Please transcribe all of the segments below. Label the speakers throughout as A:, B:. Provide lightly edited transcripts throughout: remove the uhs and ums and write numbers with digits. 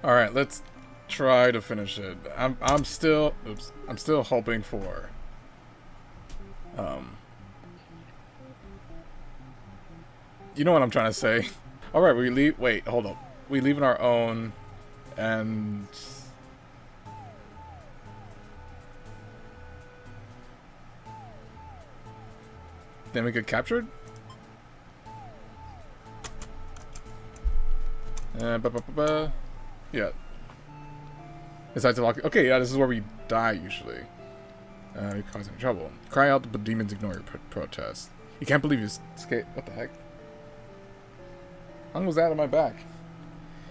A: Alright, let's try to finish it. I'm still hoping for you know what I'm trying to say. Alright, we leave wait, hold up. We leave on our own and then we get captured? Yeah. Decide to lock. Okay, yeah, this is where we die usually. You're causing trouble. Cry out, but demons ignore your protest. You can't believe you escaped. What the heck? How long was that on my back?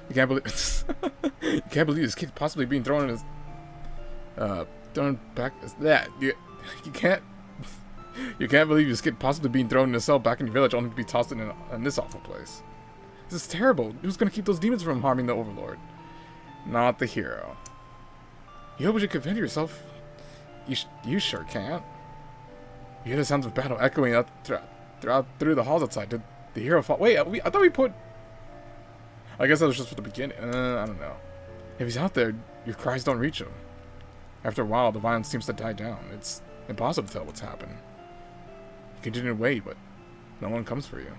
A: You can't believe. You can't believe this kid possibly being thrown in his. Thrown back. That you can't. You can't believe this kid possibly being thrown in a cell back in your village, only to be tossed in this awful place. This is terrible. Who's gonna keep those demons from harming the Overlord? Not the hero. You hope you could defend yourself? You sure can't. You hear the sounds of battle echoing out through the halls outside. Did the hero fall? Wait, I thought we put... I guess that was just for the beginning. I don't know. If he's out there, your cries don't reach him. After a while, the violence seems to die down. It's impossible to tell what's happened. You continue to wait, but no one comes for you.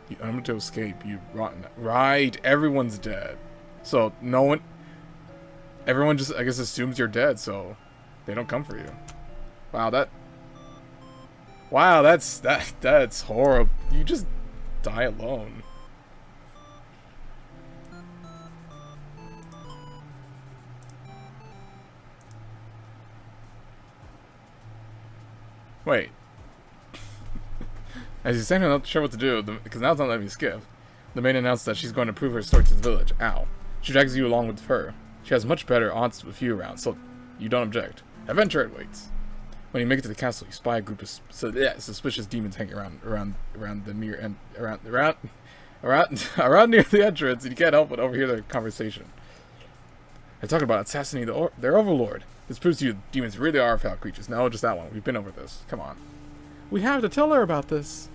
A: You unable to escape, you rotten. Right, everyone's dead. So no one... Everyone just, I guess, assumes you're dead, so they don't come for you. Wow, that's horrible. You just die alone. Wait. As he's saying, I'm not sure what to do, because now it's not letting me skip. The maid announced that she's going to prove her story to the village. Ow. She drags you along with her. She has much better odds with you around, so you don't object. Adventure it waits. When you make it to the castle, you spy a group of suspicious demons hanging around the near and around near the entrance, and you can't help but overhear their conversation. They're talking about assassinating their overlord. This proves to you demons really are foul creatures. No, just that one. We've been over this. Come on. We have to tell her about this.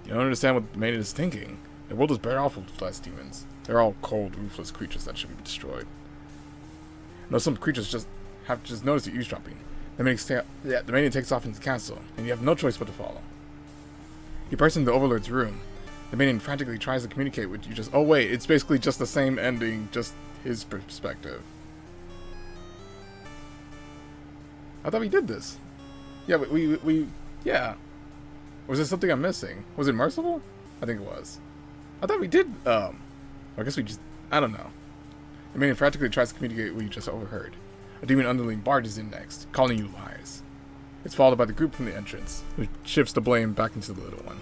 A: You don't understand what the maiden is thinking. The world is better off with less demons. They're all cold, ruthless creatures that should be destroyed. No, some creatures have noticed you eavesdropping. The maiden takes off into the castle, and you have no choice but to follow. You burst into the Overlord's room. The maiden frantically tries to communicate with you. Oh wait, it's basically just the same ending, just his perspective. I thought we did this. Yeah, yeah. Was there something I'm missing? Was it merciful? I think it was. I thought we did, I guess we just, I don't know. The maiden frantically tries to communicate what you just overheard. A demon underling barges in next, calling you liars. It's followed by the group from the entrance, who shifts the blame back into the little one.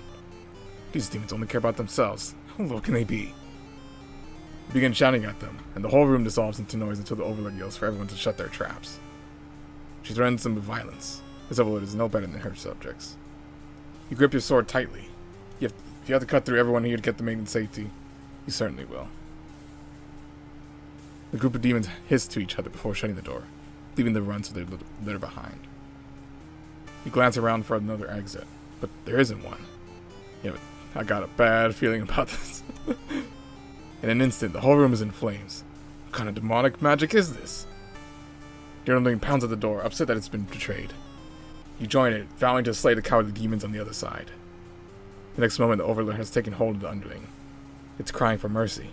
A: These demons only care about themselves. How low can they be? You begin shouting at them, and the whole room dissolves into noise until the Overlord yells for everyone to shut their traps. She threatens them with violence. This Overlord is no better than her subjects. You grip your sword tightly. If you have to cut through everyone here to get the maiden safety, you certainly will. The group of demons hiss to each other before shutting the door, leaving the run to their litter behind. You glance around for another exit, but there isn't one. Yeah, but I got a bad feeling about this. In an instant, the whole room is in flames. What kind of demonic magic is this? The underling pounds at the door, upset that it's been betrayed. You join it, vowing to slay the cowardly demons on the other side. The next moment, the Overlord has taken hold of the underling. It's crying for mercy.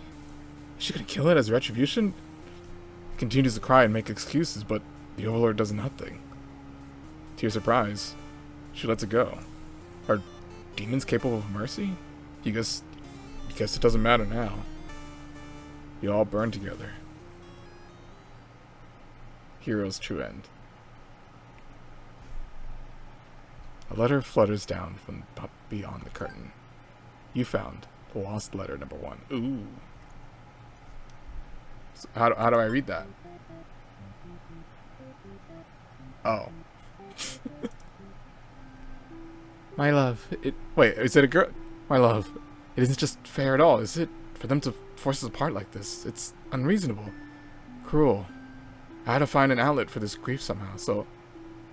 A: Is she gonna kill it as retribution? It continues to cry and make excuses, but the Overlord does nothing. To your surprise, she lets it go. Are demons capable of mercy? You guess it doesn't matter now. You all burn together. Hero's true end. A letter flutters down from beyond the curtain. You found lost letter number 1. Ooh. So how do I read that? Oh. My love, wait, is it a girl? My love, it isn't just fair at all, is it? For them to force us apart like this, it's unreasonable. Cruel. I had to find an outlet for this grief somehow, so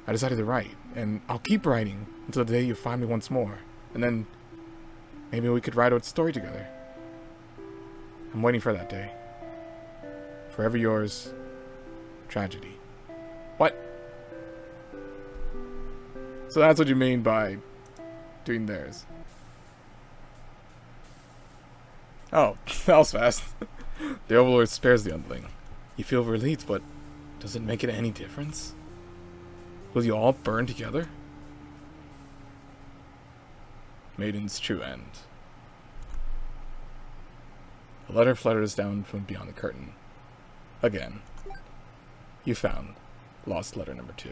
A: I decided to write, and I'll keep writing until the day you find me once more, and then maybe we could write a story together. I'm waiting for that day. Forever yours, Tragedy. What? So that's what you mean by doing theirs. Oh, that was fast. The Overlord spares the Underling. You feel relieved, but does it make it any difference? Will you all burn together? Maiden's true end. A letter flutters down from beyond the curtain. Again. You found lost letter number 2.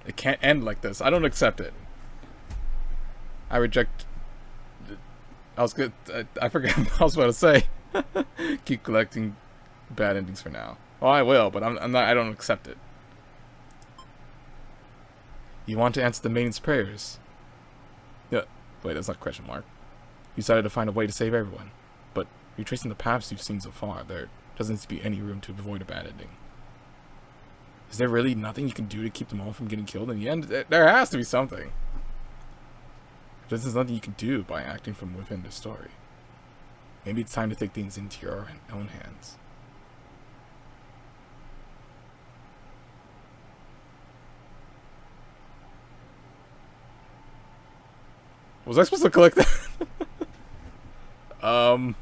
A: It can't end like this. I don't accept it. I reject... I was good. I forgot what I was about to say. Keep collecting bad endings for now. Oh, I will, but I'm not. I don't accept it. You want to answer the maiden's prayers? Yeah. Wait, that's not a question mark. You decided to find a way to save everyone, but retracing the paths you've seen so far, there doesn't seem to be any room to avoid a bad ending. Is there really nothing you can do to keep them all from getting killed in the end? There has to be something. This is nothing you can do by acting from within the story. Maybe it's time to take things into your own hands. Was I supposed to collect that? I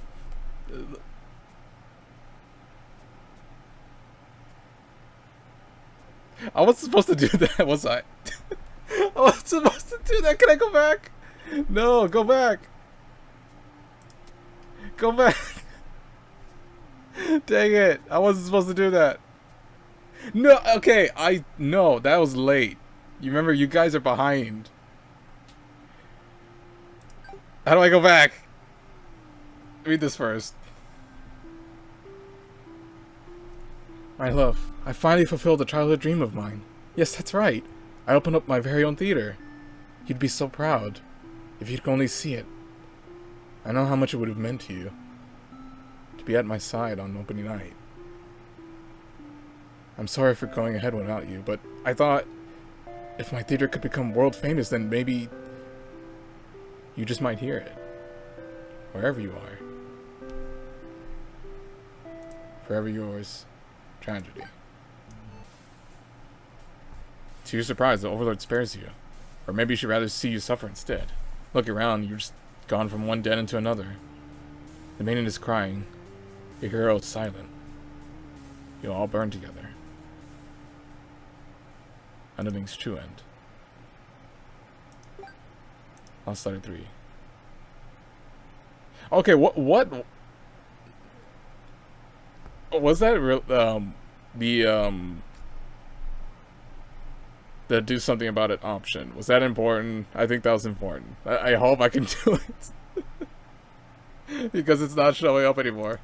A: wasn't supposed to do that, was I? I wasn't supposed to do that. Can I go back? No, go back. Go back. Dang it. I wasn't supposed to do that. No, okay. No, that was late. You remember, you guys are behind. How do I go back? Read this first. My love, I finally fulfilled a childhood dream of mine. Yes, that's right. I opened up my very own theater. You'd be so proud if you could only see it. I know how much it would have meant to you to be at my side on opening night. I'm sorry for going ahead without you, but I thought if my theater could become world famous, then maybe you just might hear it. Wherever you are. Forever yours, Tragedy. To your surprise, the Overlord spares you. Or maybe you should rather see you suffer instead. Look around, you're just gone from one den into another. The maiden is crying. Your hero is silent. You'll all burn together. Underling's true end. Lost letter 3. Okay, what was that real? The do something about it option, was that important? I think that was important. I hope I can do it. Because it's not showing up anymore.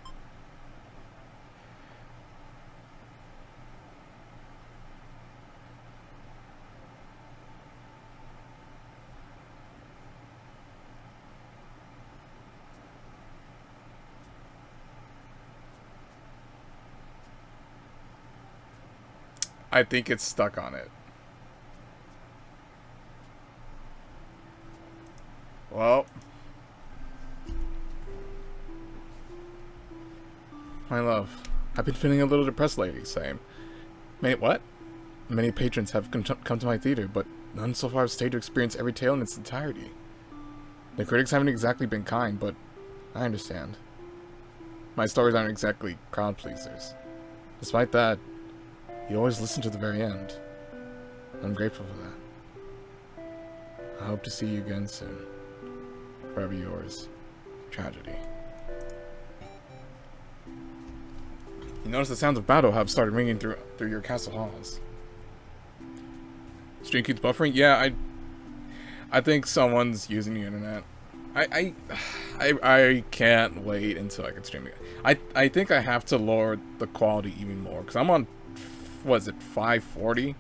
A: I think it's stuck on it. Well, my love, I've been feeling a little depressed lately. Same. What? Many patrons have come to my theater, but none so far have stayed to experience every tale in its entirety. The critics haven't exactly been kind, but I understand. My stories aren't exactly crowd pleasers. Despite that, you always listen to the very end. I'm grateful for that. I hope to see you again soon. Forever yours, Tragedy. You notice the sounds of battle have started ringing through your castle halls. Stream keeps buffering? Yeah, I think someone's using the internet. I can't wait until I can stream again. I think I have to lower the quality even more, because I'm on, what is it, 540?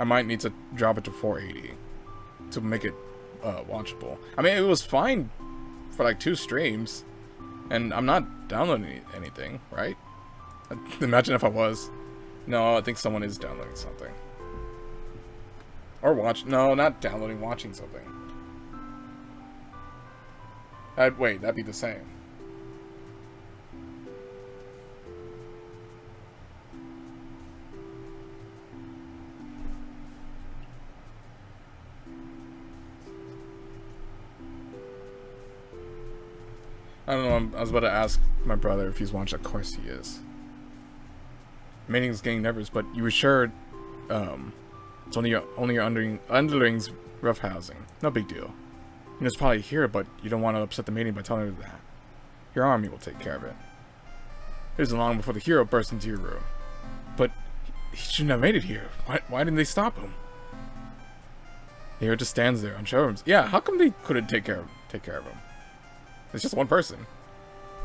A: I might need to drop it to 480 to make it watchable. I mean, it was fine for like 2 streams, and I'm not downloading anything, right? Imagine if I was. No, I think someone is downloading something. Or no, not downloading, watching something. Wait, that'd be the same. I don't know, I was about to ask my brother if he's watched. Of course he is. Mating's getting nervous, but you were sure it's only your underlings roughhousing. No big deal. You know, it's probably here, but you don't want to upset the mating by telling her that. Your army will take care of it. It wasn't long before the hero burst into your room. But he shouldn't have made it here. Why didn't they stop him? The hero just stands there, unsure. Yeah, how come they couldn't take care of him? It's just one person.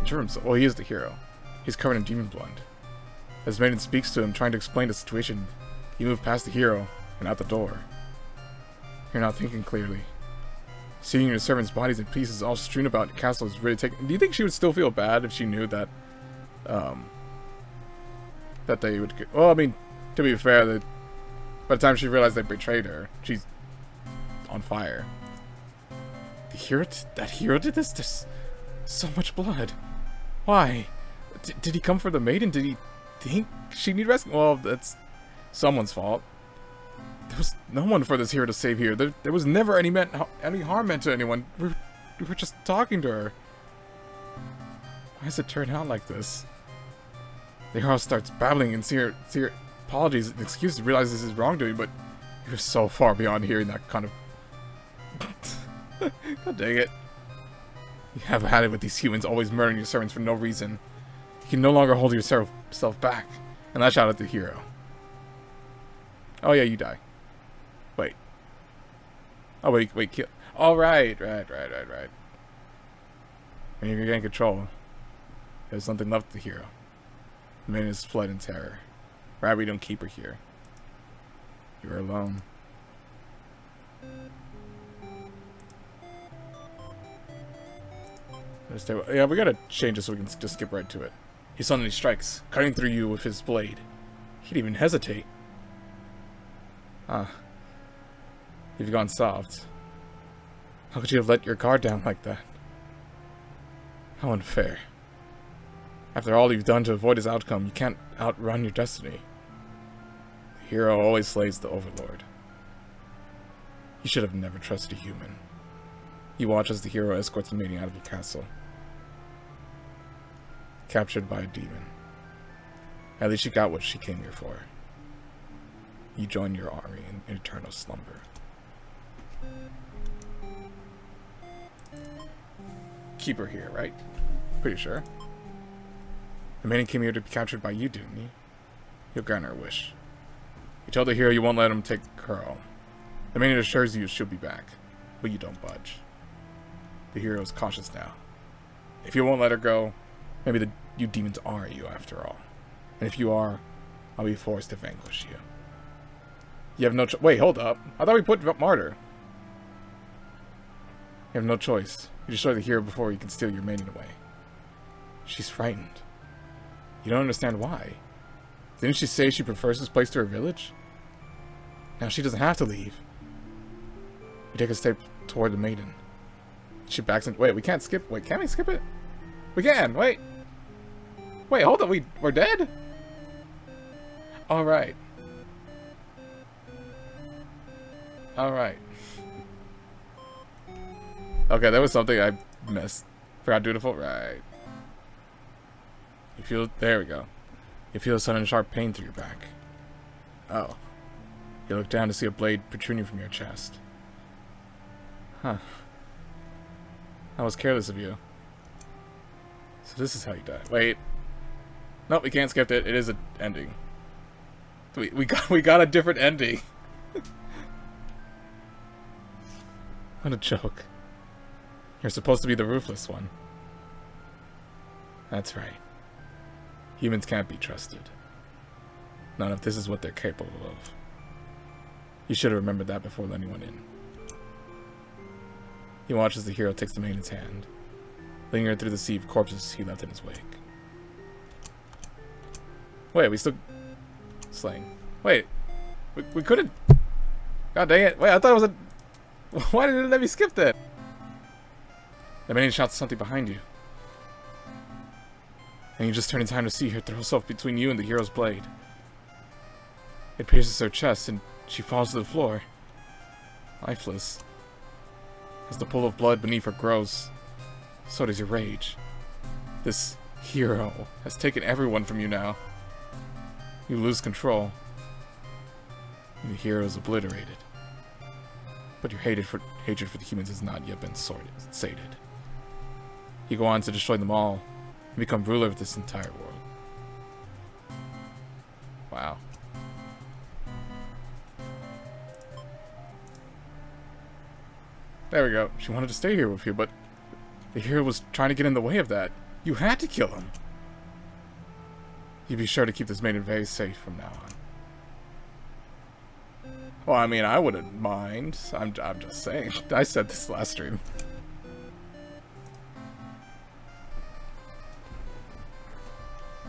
A: Unsure himself. Well, he is the hero. He's covered in demon blood. As maiden speaks to him, trying to explain the situation, you move past the hero and out the door. You're not thinking clearly. Seeing your servants' bodies in pieces all strewn about the castle is really taking. Do you think she would still feel bad if she knew that, that they would? Well, I mean, to be fair, that by the time she realized they betrayed her, she's on fire. That hero did this? There's so much blood. Why? Did he come for the maiden? Did he think she needed rescue? Well, that's someone's fault. There was no one for this hero to save here. There was never any harm meant to anyone. We were just talking to her. Why does it turn out like this? The hero starts babbling and sincere apologies and excuses, realizes his wrongdoing, but you're so far beyond hearing that kind of... God dang it. You have had it with these humans always murdering your servants for no reason. You can no longer hold yourself back. And lash out at the hero. Oh yeah, you die. Wait. Oh wait, kill. Oh right. And if you're getting control, there's something left of the hero. The man is fled in terror. Right, we don't keep her here. You're alone. Yeah, we gotta change this so we can just skip right to it. He suddenly strikes, cutting through you with his blade. He didn't even hesitate. You've gone soft. How could you have let your guard down like that? How unfair. After all you've done to avoid his outcome, you can't outrun your destiny. The hero always slays the overlord. You should have never trusted a human. You watch as the hero escorts the maiden out of the castle. Captured by a demon. At least she got what she came here for. You join your army in eternal slumber. Keep her here, right? Pretty sure. The maiden came here to be captured by you, didn't he? You'll grant her wish. You tell the hero you won't let him take her home. The maiden assures you she'll be back, but you don't budge. The hero is cautious now. If you won't let her go, maybe you demons are you after all. And if you are, I'll be forced to vanquish you. You have no wait, hold up. I thought we put martyr. You have no choice. You destroy the hero before you can steal your maiden away. She's frightened. You don't understand why. Didn't she say she prefers this place to her village? Now she doesn't have to leave. You take a step toward the maiden. She backs in. Wait, we can't skip. Wait, can we skip it? We can. Wait. Wait, hold on. We're dead? Alright. Alright. Okay, that was something I missed. Forgot dutiful? Right. You feel... There we go. You feel a sudden sharp pain through your back. Oh. You look down to see a blade protruding from your chest. Huh. That was careless of you. So this is how you die. Wait. Nope, we can't skip it. It is an ending. We got a different ending. What a joke. You're supposed to be the ruthless one. That's right. Humans can't be trusted. Not if this is what they're capable of. You should have remembered that before letting anyone in. He watches the hero takes the maiden's hand, leading her through the sea of corpses he left in his wake. Wait, we still... Slaying. Wait. We couldn't... God dang it. Wait, I thought it was a... Why didn't it let me skip that? The maiden shouts something behind you. And you just turn in time to see her throw herself between you and the hero's blade. It pierces her chest and she falls to the floor. Lifeless. As the pool of blood beneath her grows, so does your rage. This hero has taken everyone from you now. You lose control. And the hero is obliterated. But your hatred for the humans has not yet been sated. You go on to destroy them all and become ruler of this entire world. Wow. There we go. She wanted to stay here with you, but the hero was trying to get in the way of that. You had to kill him. You be sure to keep this maiden very safe from now on. Well, I mean, I wouldn't mind. I'm just saying. I said this last stream.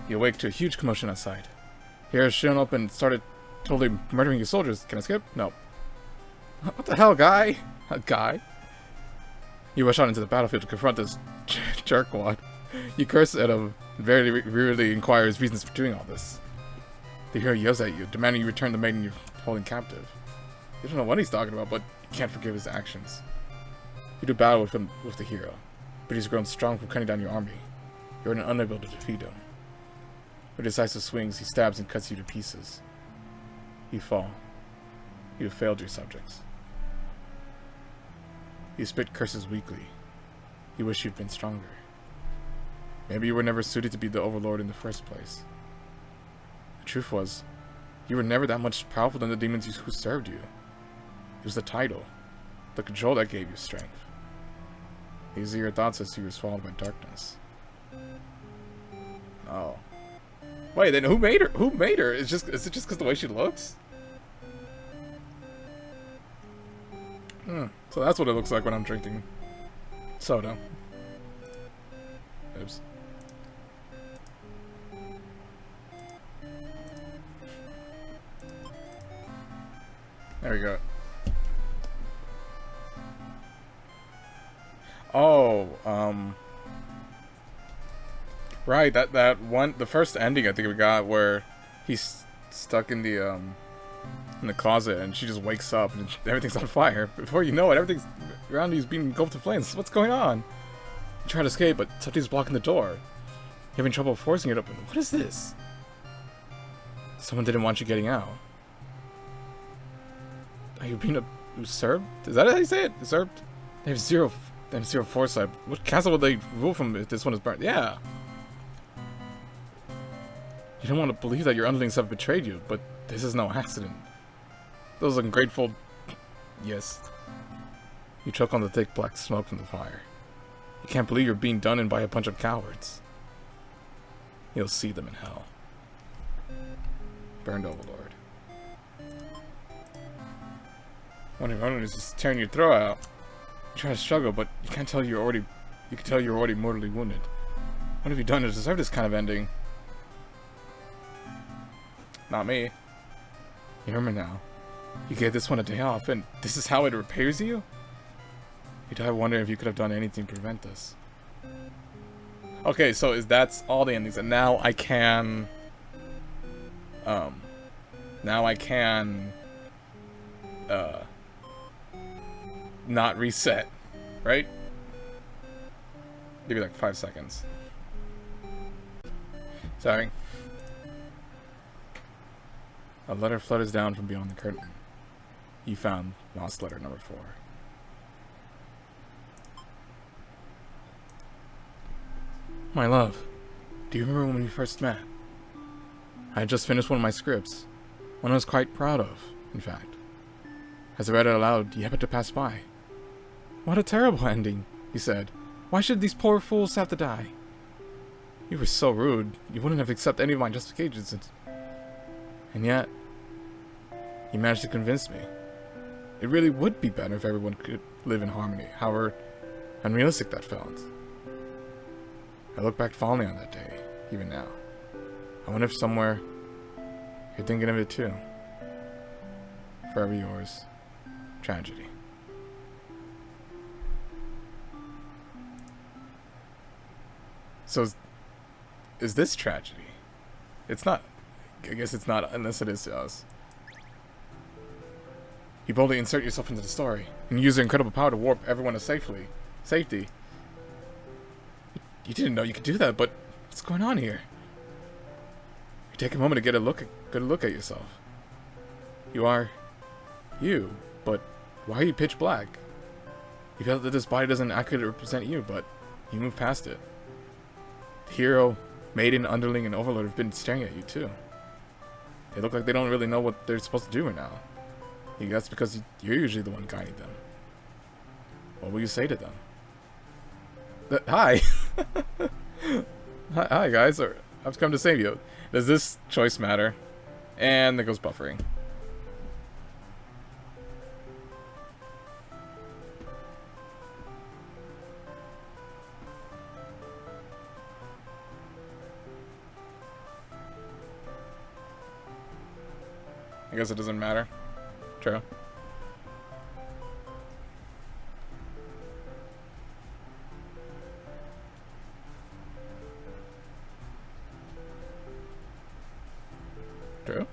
A: You awake to a huge commotion outside. Hero's shown up and started totally murdering your soldiers. Can I skip? No. What the hell, guy? A guy? You rush out into the battlefield to confront this jerkwad. You curse at him and very rudely inquire his reasons for doing all this. The hero yells at you, demanding you return the maiden you're holding captive. You don't know what he's talking about, but you can't forgive his actions. You do battle with the hero, but he's grown strong from cutting down your army. You're unable to defeat him. With decisive swings, he stabs and cuts you to pieces. You fall. You have failed your subjects. You spit curses weakly. You wish you'd been stronger. Maybe you were never suited to be the overlord in the first place. The truth was, you were never that much powerful than the demons who served you. It was the title, the control that gave you strength. These are your thoughts as you were swallowed by darkness. Oh. Wait, then who made her? Who made her? Is it just because the way she looks? So that's what it looks like when I'm drinking soda. Oops. There we go. Oh, right, that one, the first ending I think we got where he's stuck in the closet and she just wakes up and everything's on fire. Before you know it, everything's around you is being engulfed in flames. What's going on? You try to escape, but something's blocking the door. You're having trouble forcing it open. What is this? Someone didn't want you getting out. Are you being usurped? Is that how you say it? Usurped? They have zero foresight. What castle would they rule from if this one is burnt? Yeah. You don't want to believe that your underlings have betrayed you, but this is no accident. Those ungrateful... Yes. You choke on the thick black smoke from the fire. You can't believe you're being done in by a bunch of cowards. You'll see them in hell. Burned Overlord. One of your own is just tearing your throat out. You try to struggle, but you can't tell you're already... You can tell you're already mortally wounded. What have you done to deserve this kind of ending? Not me. You remember now. You gave this one a day off, and this is how it repairs you? You die wondering if you could have done anything to prevent this. Okay, so that's all the endings, and now I can... not reset, right? Give me like 5 seconds. Sorry. A letter flutters down from beyond the curtain. You found lost letter number 4. My love, do you remember when we first met? I had just finished one of my scripts. One I was quite proud of, in fact. As I read it aloud, you happened to pass by. What a terrible ending, he said. Why should these poor fools have to die? You were so rude, you wouldn't have accepted any of my justifications. And yet, you managed to convince me. It really would be better if everyone could live in harmony, however unrealistic that felt. I look back fondly on that day, even now. I wonder if somewhere you're thinking of it too. Forever yours, Tragedy. So, is this tragedy? It's not. I guess it's not, unless it is to us. You boldly insert yourself into the story, and use your incredible power to warp everyone to safety. You didn't know you could do that, but what's going on here? You take a moment to get a good look at yourself. You are you, but why are you pitch black? You felt that this body doesn't accurately represent you, but you moved past it. The hero, maiden, underling, and overlord have been staring at you too. They look like they don't really know what they're supposed to do right now. I guess because you're usually the one guiding them. What will you say to them? Hi! Hi guys, I've come to save you. Does this choice matter? And there goes buffering. I guess it doesn't matter. True. True.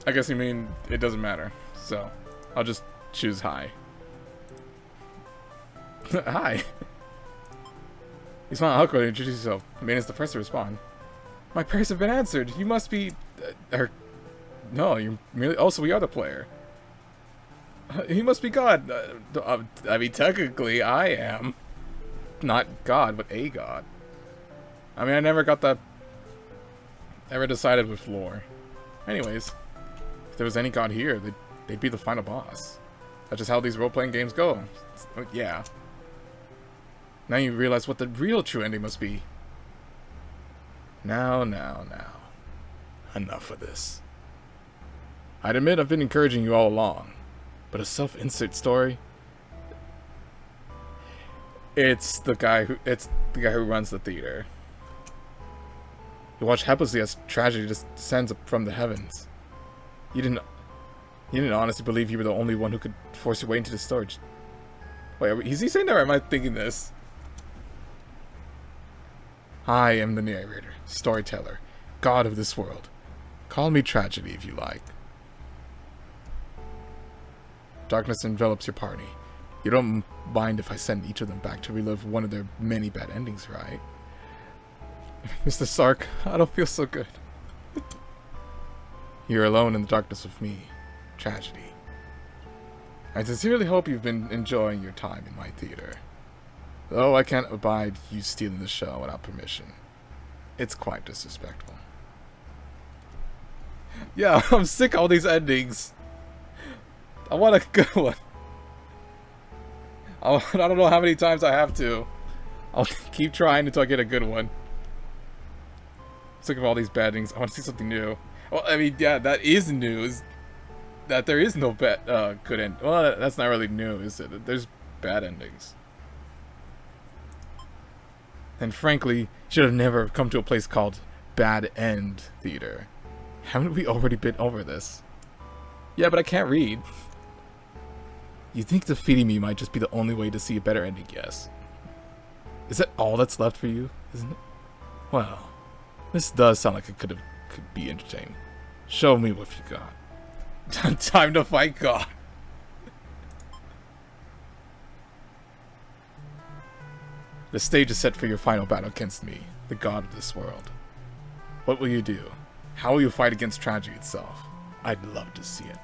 A: I guess you mean it doesn't matter. So, I'll just choose hi. Hi. You smile awkwardly and introduce yourself. Maiden is the first to respond. My prayers have been answered. You must be... no, you're merely... Oh, so we are the player. He must be God. I mean, technically, I am. Not God, but a God. I mean, I never got that... ever decided with lore. Anyways, if there was any God here, they'd be the final boss. That's just how these role-playing games go. Yeah. Now you realize what the real true ending must be. Now. Enough of this. I'd admit I've been encouraging you all along, but a self-insert story? It's the guy who runs the theater. You watch helplessly as tragedy just descends from the heavens. You didn't honestly believe you were the only one who could force your way into the storage. Wait, is he saying that or am I thinking this? I am the narrator, storyteller, god of this world. Call me tragedy if you like. Darkness envelops your party. You don't mind if I send each of them back to relive one of their many bad endings, right? Mr. Sark, I don't feel so good. You're alone in the darkness with me, tragedy. I sincerely hope you've been enjoying your time in my theater. Though I can't abide you stealing the show without permission. It's quite disrespectful. Yeah, I'm sick of all these endings. I want a good one. I don't know how many times I have to. I'll keep trying until I get a good one. I'm sick of all these bad endings. I want to see something new. Well, I mean, yeah, that is news. That there is no good end. Well, that's not really new, is it? There's bad endings. And frankly, should have never come to a place called Bad End Theater. Haven't we already been over this? Yeah, but I can't read. You think defeating me might just be the only way to see a better ending, yes? Is that all that's left for you, isn't it? Well, this does sound like it could be entertaining. Show me what you got. Time to fight God. The stage is set for your final battle against me, the god of this world. What will you do? How will you fight against tragedy itself? I'd love to see it.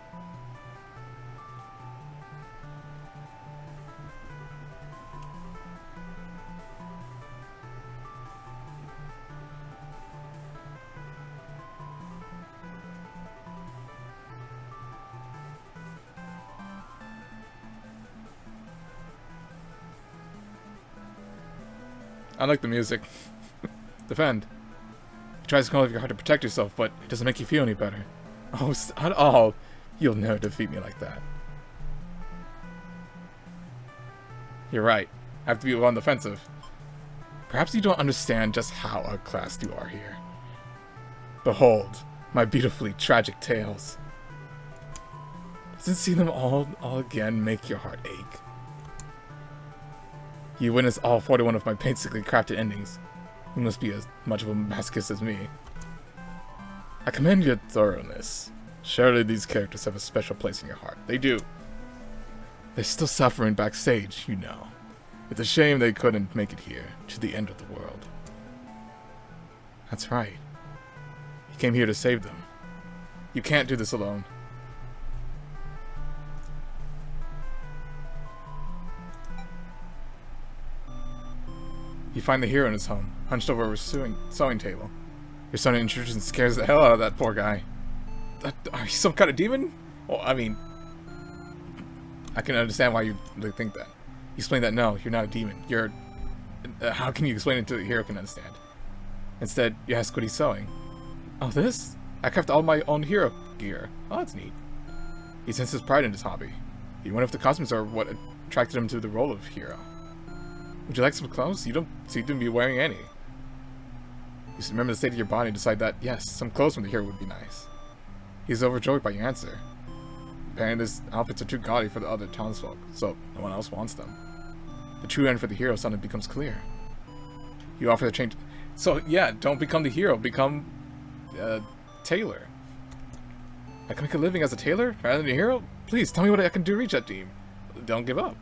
A: I like the music. Defend. You try to call your heart to protect yourself, but it doesn't make you feel any better. Oh, at all. You'll never defeat me like that. You're right. I have to be on the defensive. Perhaps you don't understand just how outclassed you are here. Behold, my beautifully tragic tales. Doesn't seeing them all again make your heart ache? You witnessed all 41 of my painstakingly crafted endings. You must be as much of a masochist as me. I commend your thoroughness. Surely these characters have a special place in your heart. They do. They're still suffering backstage, you know. It's a shame they couldn't make it here, to the end of the world. That's right. You came here to save them. You can't do this alone. You find the hero in his home, hunched over a sewing table. Your son introduces and scares the hell out of that poor guy. Are you some kind of demon? Well, I mean, I can understand why you think that. You explain that no, you're not a demon. You're... how can you explain it to the hero can understand? Instead, you ask what he's sewing. Oh, this? I craft all my own hero gear. Oh, that's neat. He senses pride in his hobby. He wondered if the costumes are what attracted him to the role of hero. Would you like some clothes? You don't seem to be wearing any. You should remember the state of your body and decide that, yes, some clothes from the hero would be nice. He's overjoyed by your answer. Apparently, these outfits are too gaudy for the other townsfolk, so no one else wants them. The true end for the hero suddenly becomes clear. You offer the change. So, yeah, don't become the hero, become tailor. I can make a living as a tailor rather than a hero? Please, tell me what I can do to reach that dream. Don't give up.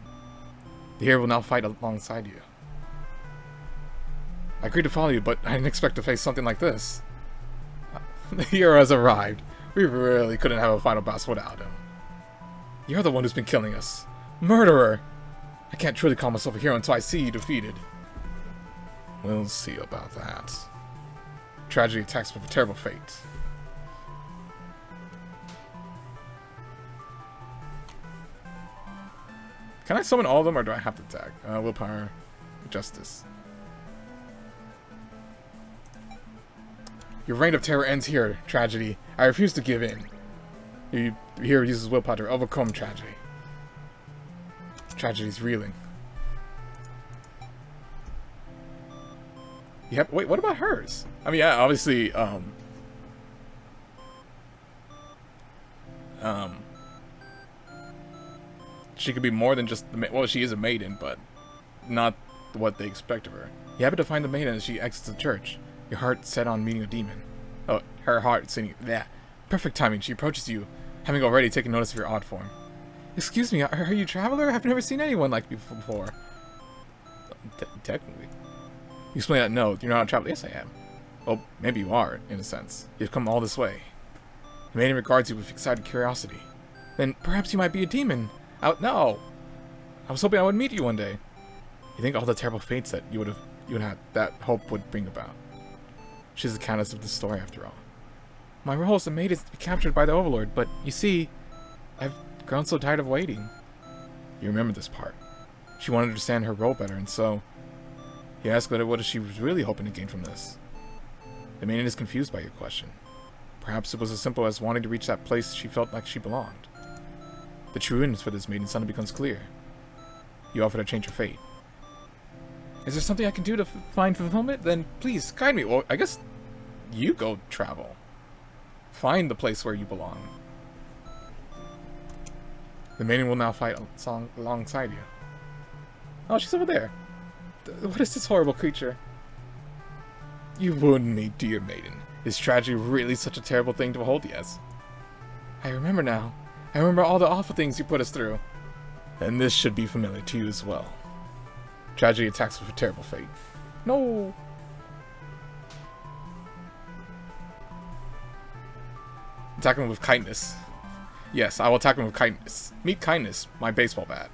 A: The hero will now fight alongside you. I agreed to follow you, but I didn't expect to face something like this. The hero has arrived. We really couldn't have a final boss without him. You're the one who's been killing us. Murderer! I can't truly call myself a hero until I see you defeated. We'll see about that. Tragedy attacks with a terrible fate. Can I summon all of them, or do I have to attack? Willpower, justice. Your reign of terror ends here, tragedy. I refuse to give in. The hero uses willpower to overcome tragedy. Tragedy's reeling. Yep. Wait, what about hers? I mean, yeah, obviously, she could be more than just the well, she is a maiden, but not what they expect of her. You happen to find the maiden as she exits the church. Your heart set on meeting a demon. Oh, her heart singing. Yeah, perfect timing. She approaches you, having already taken notice of your odd form. Excuse me, are you a traveler? I've never seen anyone like you before. Technically. You explain that no, you're not a traveler. Yes, I am. Well, maybe you are, in a sense. You've come all this way. The maiden regards you with excited curiosity. Then perhaps you might be a demon. No! I was hoping I would meet you one day. You think all the terrible fates that you would have that hope would bring about. She's the countess of the story, after all. My role as a maid is to be captured by the Overlord, but you see, I've grown so tired of waiting. You remember this part. She wanted to understand her role better, and so you ask her what she was really hoping to gain from this. The maiden is confused by your question. Perhaps it was as simple as wanting to reach that place she felt like she belonged. The true end for this maiden suddenly becomes clear. You offer to change her fate. Is there something I can do to find fulfillment? Then please guide me. Well, I guess you go travel. Find the place where you belong. The maiden will now fight alongside you. Oh, she's over there. What is this horrible creature? You wound me, dear maiden. Is tragedy really such a terrible thing to behold? Yes. I remember now. I remember all the awful things you put us through. And this should be familiar to you as well. Tragedy attacks with a terrible fate. No! Attack him with kindness. Yes, I will attack him with kindness. Meet kindness, my baseball bat.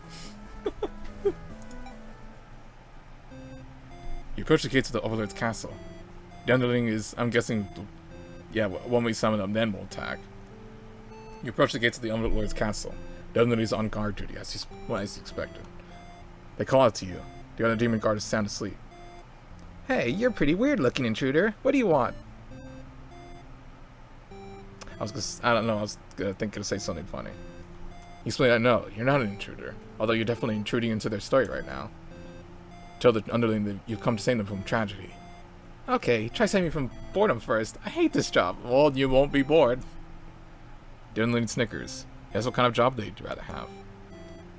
A: You approach the gates of the Overlord's castle. The underling is, I'm guessing, yeah, when we summon them, then we'll attack. You approach the gates of the Overlord's castle. The underling is on guard duty, as expected. They call out to you. The other demon guard is sound asleep. Hey, you're pretty weird looking, intruder. What do you want? I don't know, I was thinking to say something funny. You explain that no, you're not an intruder. Although you're definitely intruding into their story right now. Tell the underling that you've come to save them from tragedy. Okay, try saving me from boredom first. I hate this job. Well, you won't be bored. The underling snickers. Guess what kind of job they'd rather have.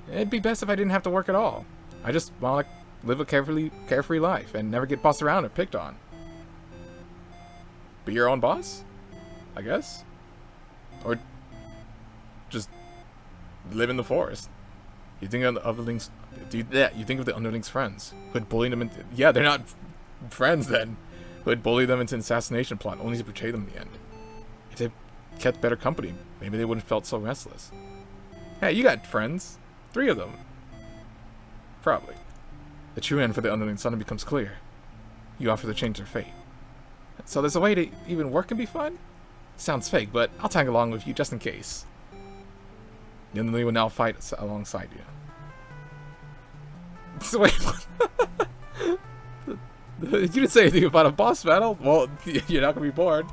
A: It'd be best if I didn't have to work at all. I just want to live a carefree life and never get bossed around or picked on. Be your own boss? I guess? Or just live in the forest. You think of the underlings? You think of the underlings' friends who had bullied them into? Yeah, they're not friends then. Who had bullied them into an assassination plot, only to betray them in the end. If they kept better company, maybe they wouldn't have felt so restless. Hey, you got friends. 3 of them. Probably. The true end for the underlings suddenly becomes clear. You offer to change their fate. So there's a way to even work and be fun? Sounds fake, but I'll tag along with you just in case. The underling will now fight alongside you. So wait, you didn't say anything about a boss battle? Well, you're not gonna be bored.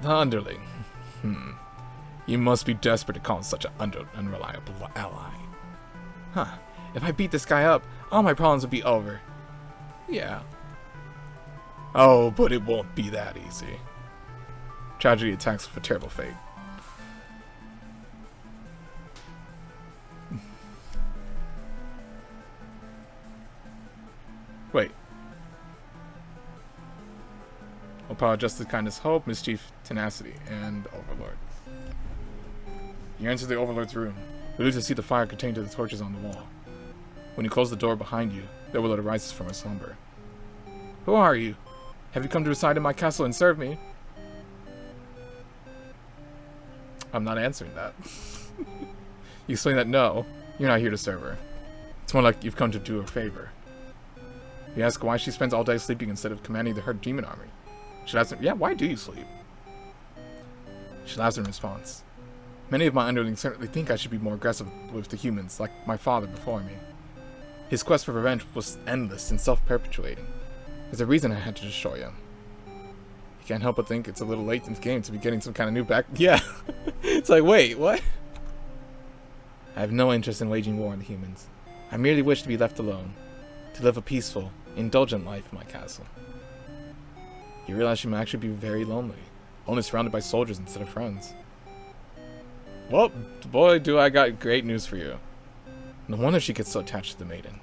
A: The underling. You must be desperate to call such an unreliable ally. Huh. If I beat this guy up, all my problems would be over. Yeah. Oh, but it won't be that easy. Tragedy attacks with a terrible fate. Wait. Willpower, justice, kindness, hope, mischief, tenacity, and Overlord. You enter the Overlord's room. Relieved to see the fire contained to the torches on the wall. When you close the door behind you, the Overlord arises from her slumber. Who are you? Have you come to reside in my castle and serve me? I'm not answering that. You explain that no, you're not here to serve her. It's more like you've come to do her a favor. You ask why she spends all day sleeping instead of commanding her demon army. She laughs. Yeah, why do you sleep? She laughs in response. Many of my underlings certainly think I should be more aggressive with the humans, like my father before me. His quest for revenge was endless and self-perpetuating. There's a reason I had to destroy him. You can't help but think it's a little late in the game to be getting some kind of new back. Yeah, it's like, wait, what? I have no interest in waging war on the humans. I merely wish to be left alone, to live a peaceful, indulgent life in my castle. You realize you might actually be very lonely, only surrounded by soldiers instead of friends. Well, boy, do I got great news for you. No wonder she gets so attached to the maiden.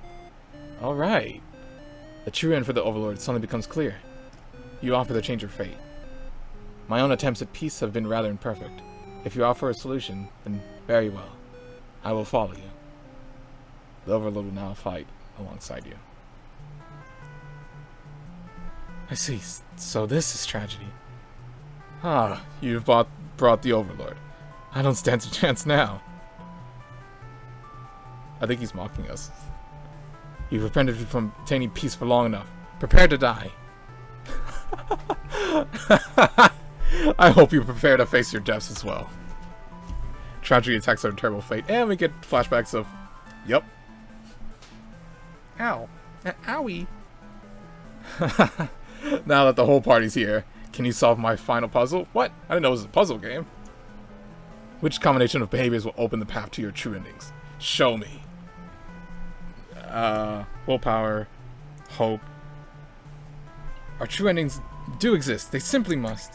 A: Alright. The true end for the Overlord suddenly becomes clear. You offer to change her fate. My own attempts at peace have been rather imperfect. If you offer a solution, then very well. I will follow you. The Overlord will now fight alongside you. I see. So this is tragedy. Ah, you've brought the Overlord. I don't stand a chance now. I think he's mocking us. You've prevented me from obtaining peace for long enough. Prepare to die. I hope you prepare to face your deaths as well. Tragedy attacks our terrible fate, and we get flashbacks of... Yup. Ow. Owie. Now that the whole party's here, can you solve my final puzzle? What? I didn't know it was a puzzle game. Which combination of behaviors will open the path to your true endings? Show me. Willpower, hope. Our true endings do exist. They simply must.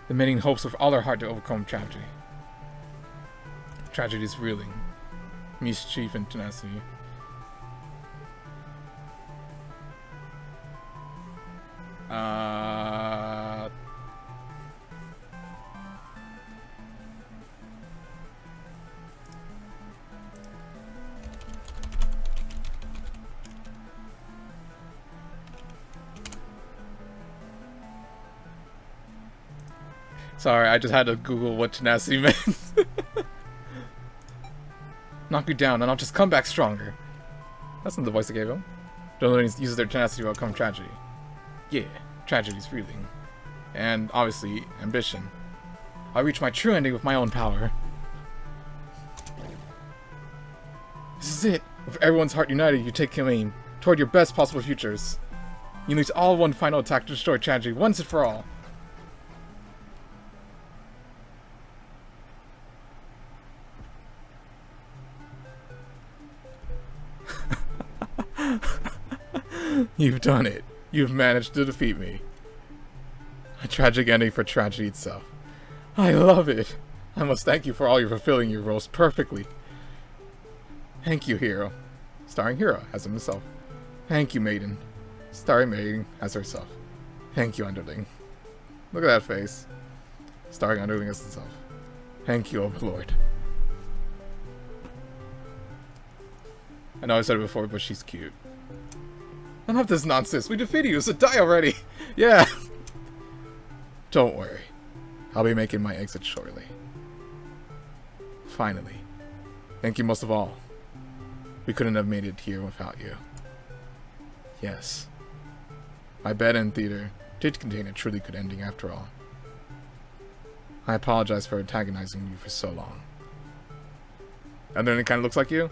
A: The maiden hopes with all her heart to overcome tragedy. Tragedy is reeling. Mischief and tenacity. Sorry, I just had to Google what tenacity meant. Knock you down, and I'll just come back stronger. That's not the voice I gave him. Don't let uses their tenacity to overcome tragedy. Yeah, tragedy's reeling. And, obviously, ambition. I'll reach my true ending with my own power. This is it. With everyone's heart united, you take aim toward your best possible futures. You unleash all one final attack to destroy tragedy once and for all. You've done it. You've managed to defeat me. A tragic ending for tragedy itself. I love it. I must thank you for all your fulfilling your roles perfectly. Thank you, Hero. Starring Hero as himself. Thank you, Maiden. Starring Maiden as herself. Thank you, Underling. Look at that face. Starring Underling as himself. Thank you, Overlord. I know I said it before, but she's cute. Enough of this nonsense. We defeated you, so die already. Yeah. Don't worry. I'll be making my exit shortly. Finally. Thank you most of all. We couldn't have made it here without you. Yes. My bed and theater did contain a truly good ending after all. I apologize for antagonizing you for so long. And then it kind of looks like you?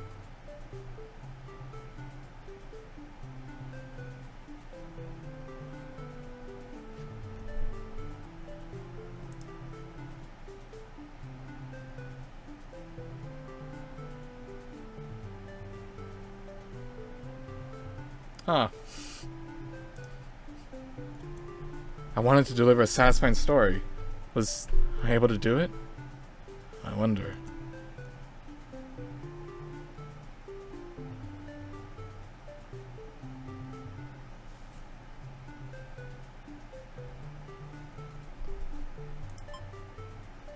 A: Huh. I wanted to deliver a satisfying story. Was I able to do it? I wonder.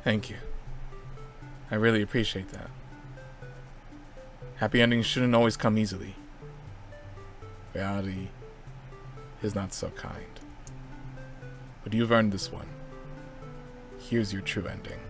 A: Thank you. I really appreciate that. Happy endings shouldn't always come easily. Reality is not so kind. But you've earned this one. Here's your true ending.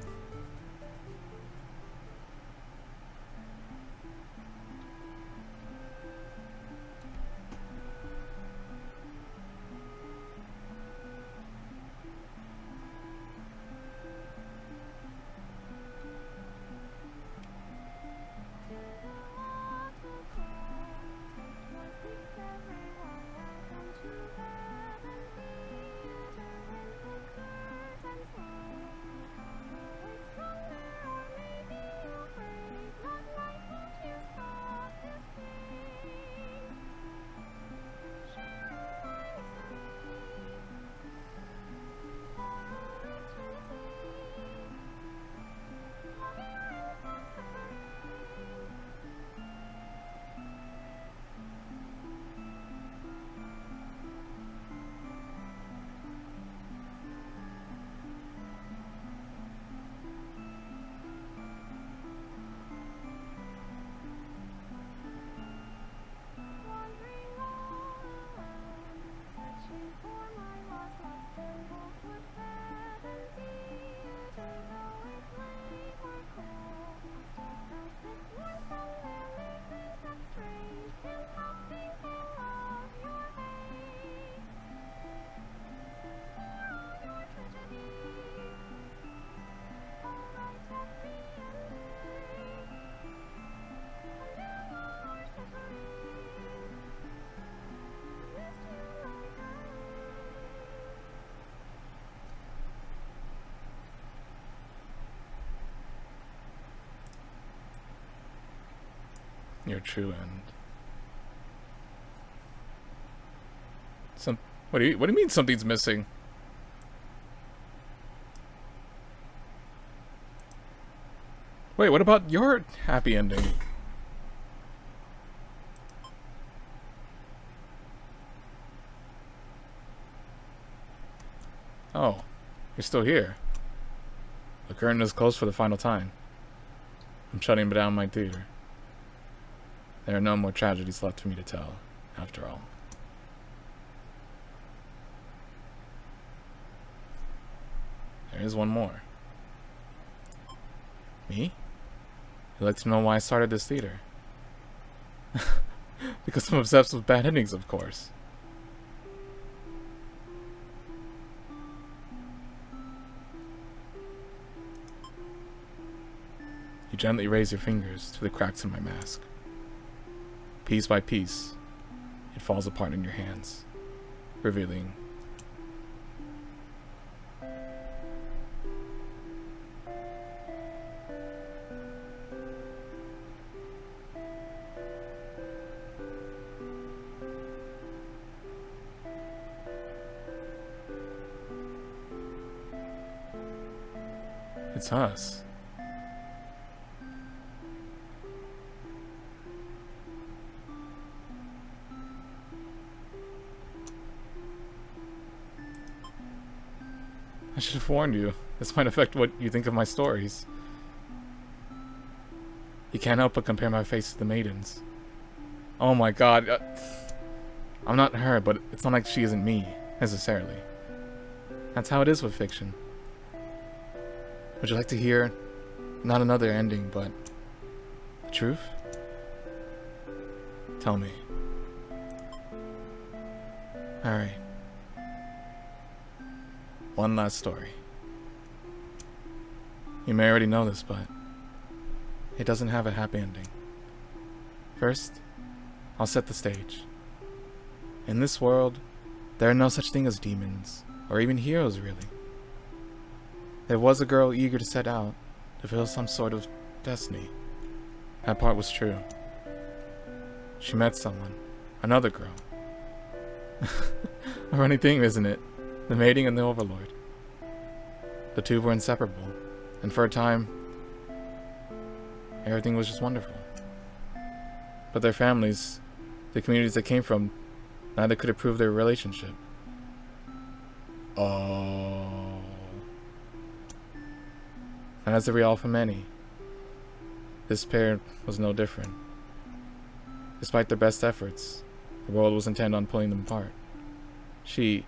A: Your true end. What do you mean something's missing? Wait, what about your happy ending? Oh, you're still here. The curtain is closed for the final time. I'm shutting down my theater. There are no more tragedies left for me to tell, after all. There is one more. Me? You'd like to know why I started this theater? Because I'm obsessed with bad endings, of course. You gently raise your fingers to the cracks in my mask. Piece by piece, it falls apart in your hands, revealing it's us. I should have warned you. This might affect what you think of my stories. You can't help but compare my face to the maidens. Oh my god. I'm not her, but it's not like she isn't me, necessarily. That's how it is with fiction. Would you like to hear, not another ending, but the truth? Tell me. Alright. One last story. You may already know this, but it doesn't have a happy ending. First, I'll set the stage. In this world, there are no such thing as demons, or even heroes, really. There was a girl eager to set out to fulfill some sort of destiny. That part was true. She met someone, another girl. A running theme, isn't it? The mating and the overlord. The two were inseparable, and for a time, everything was just wonderful. But their families, the communities they came from, neither could approve their relationship. Oh. And as a real for many, this pair was no different. Despite their best efforts, the world was intent on pulling them apart. We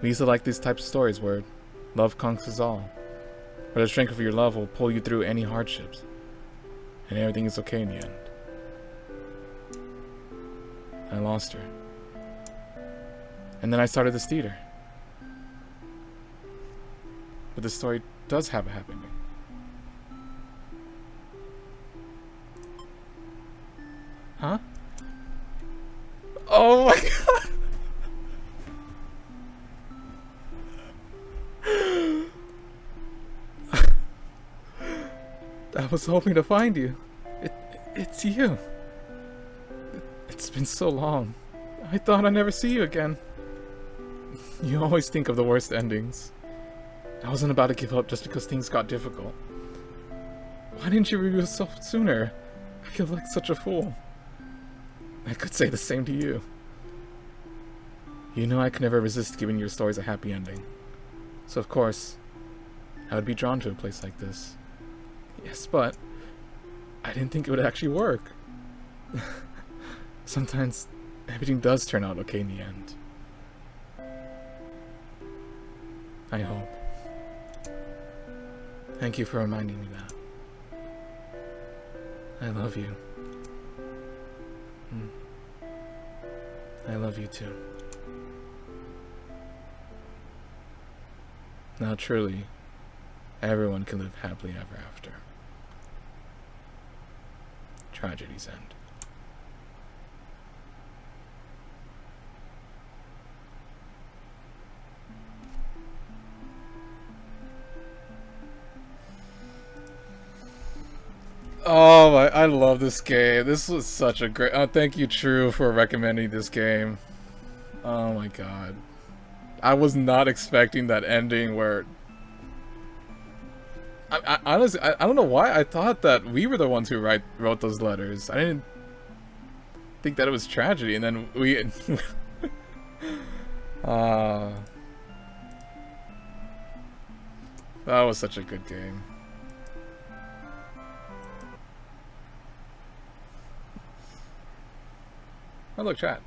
A: used to like these types of stories where love conquers all, where the strength of your love will pull you through any hardships, and everything is okay in the end. I lost her. And then I started this theater. But this story does have a happy ending. Huh? Oh my god! I was hoping to find you. It's you. It's been so long. I thought I'd never see you again. You always think of the worst endings. I wasn't about to give up just because things got difficult. Why didn't you reveal yourself sooner? I feel like such a fool. I could say the same to you. You know I could never resist giving your stories a happy ending. So of course, I would be drawn to a place like this. Yes, but I didn't think it would actually work. Sometimes everything does turn out okay in the end. I hope. Thank you for reminding me that. I love you. I love you too. Now truly, everyone can live happily ever after. Tragedies end. Oh my, I love this game. This was such a great... Oh, thank you, True, for recommending this game. Oh my god. I was not expecting that ending where... I honestly, I don't know why I thought that we were the ones who wrote those letters. I didn't think that it was tragedy, and then we... that was such a good game. Oh look, chat.